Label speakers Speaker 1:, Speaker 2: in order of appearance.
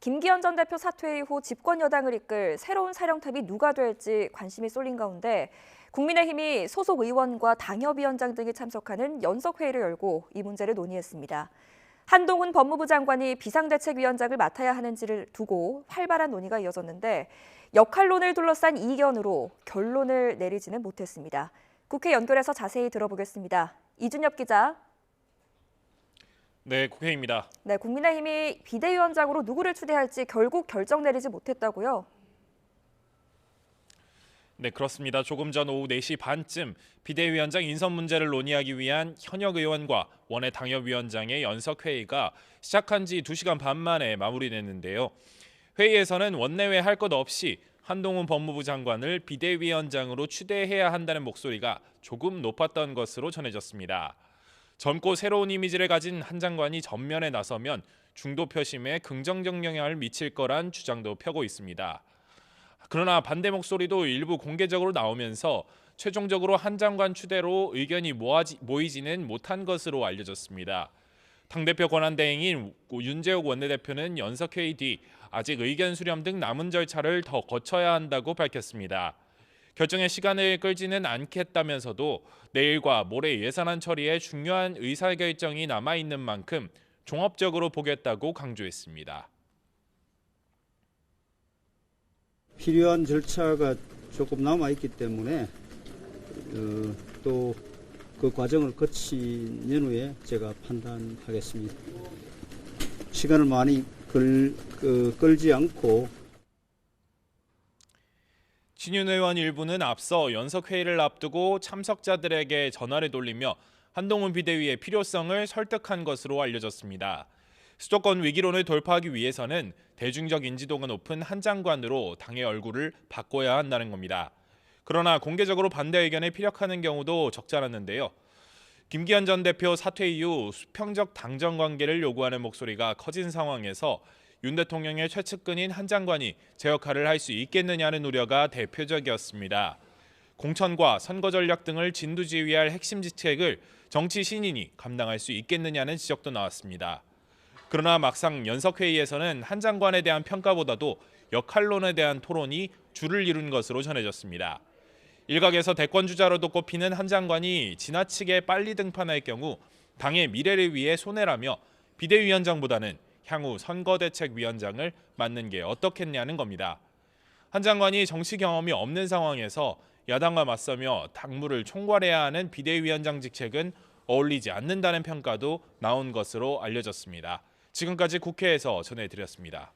Speaker 1: 김기현 전 대표 사퇴 이후 집권 여당을 이끌 새로운 사령탑이 누가 될지 관심이 쏠린 가운데 국민의힘이 소속 의원과 당협위원장 등이 참석하는 연석회의를 열고 이 문제를 논의했습니다. 한동훈 법무부 장관이 비상대책위원장을 맡아야 하는지를 두고 활발한 논의가 이어졌는데 역할론을 둘러싼 이견으로 결론을 내리지는 못했습니다. 국회 연결해서 자세히 들어보겠습니다. 이준엽 기자.
Speaker 2: 네, 국회입니다.
Speaker 1: 네, 국민의힘이 비대위원장으로 누구를 추대할지 결국 결정 내리지 못했다고요?
Speaker 2: 네, 그렇습니다. 조금 전 오후 4시 반쯤 비대위원장 인선 문제를 논의하기 위한 현역 의원과 원외 당협위원장의 연석회의가 시작한 지 2시간 반 만에 마무리됐는데요. 회의에서는 원내외 할 것 없이 한동훈 법무부 장관을 비대위원장으로 추대해야 한다는 목소리가 조금 높았던 것으로 전해졌습니다. 젊고 새로운 이미지를 가진 한 장관이 전면에 나서면 중도 표심에 긍정적 영향을 미칠 거란 주장도 펴고 있습니다. 그러나 반대 목소리도 일부 공개적으로 나오면서 최종적으로 한 장관 추대로 의견이 모이지는 못한 것으로 알려졌습니다. 당대표 권한대행인 윤재욱 원내대표는 연석회의 뒤 아직 의견 수렴 등 남은 절차를 더 거쳐야 한다고 밝혔습니다. 결정의 시간을 끌지는 않겠다면서도 내일과 모레 예산안 처리에 중요한 의사결정이 남아있는 만큼 종합적으로 보겠다고 강조했습니다.
Speaker 3: 필요한 절차가 조금 남아있기 때문에 또 그 과정을 거친 후에 제가 판단하겠습니다. 시간을 많이 끌지 않고
Speaker 2: 신윤 의원 일부는 앞서 연석회의를 앞두고 참석자들에게 전화를 돌리며 한동훈 비대위의 필요성을 설득한 것으로 알려졌습니다. 수도권 위기론을 돌파하기 위해서는 대중적 인지도가 높은 한 장관으로 당의 얼굴을 바꿔야 한다는 겁니다. 그러나 공개적으로 반대 의견을 피력하는 경우도 적지 않았는데요. 김기현 전 대표 사퇴 이후 수평적 당정 관계를 요구하는 목소리가 커진 상황에서 윤 대통령의 최측근인 한 장관이 제 역할을 할 수 있겠느냐는 우려가 대표적이었습니다. 공천과 선거 전략 등을 진두지휘할 핵심 직책을 정치 신인이 감당할 수 있겠느냐는 지적도 나왔습니다. 그러나 막상 연석회의에서는 한 장관에 대한 평가보다도 역할론에 대한 토론이 주를 이룬 것으로 전해졌습니다. 일각에서 대권주자로도 꼽히는 한 장관이 지나치게 빨리 등판할 경우 당의 미래를 위해 손해라며 비대위원장보다는 향후 선거대책위원장을 맡는 게 어떻겠냐는 겁니다. 한 장관이 정치 경험이 없는 상황에서 야당과 맞서며 당무를 총괄해야 하는 비대위원장 직책은 어울리지 않는다는 평가도 나온 것으로 알려졌습니다. 지금까지 국회에서 전해드렸습니다.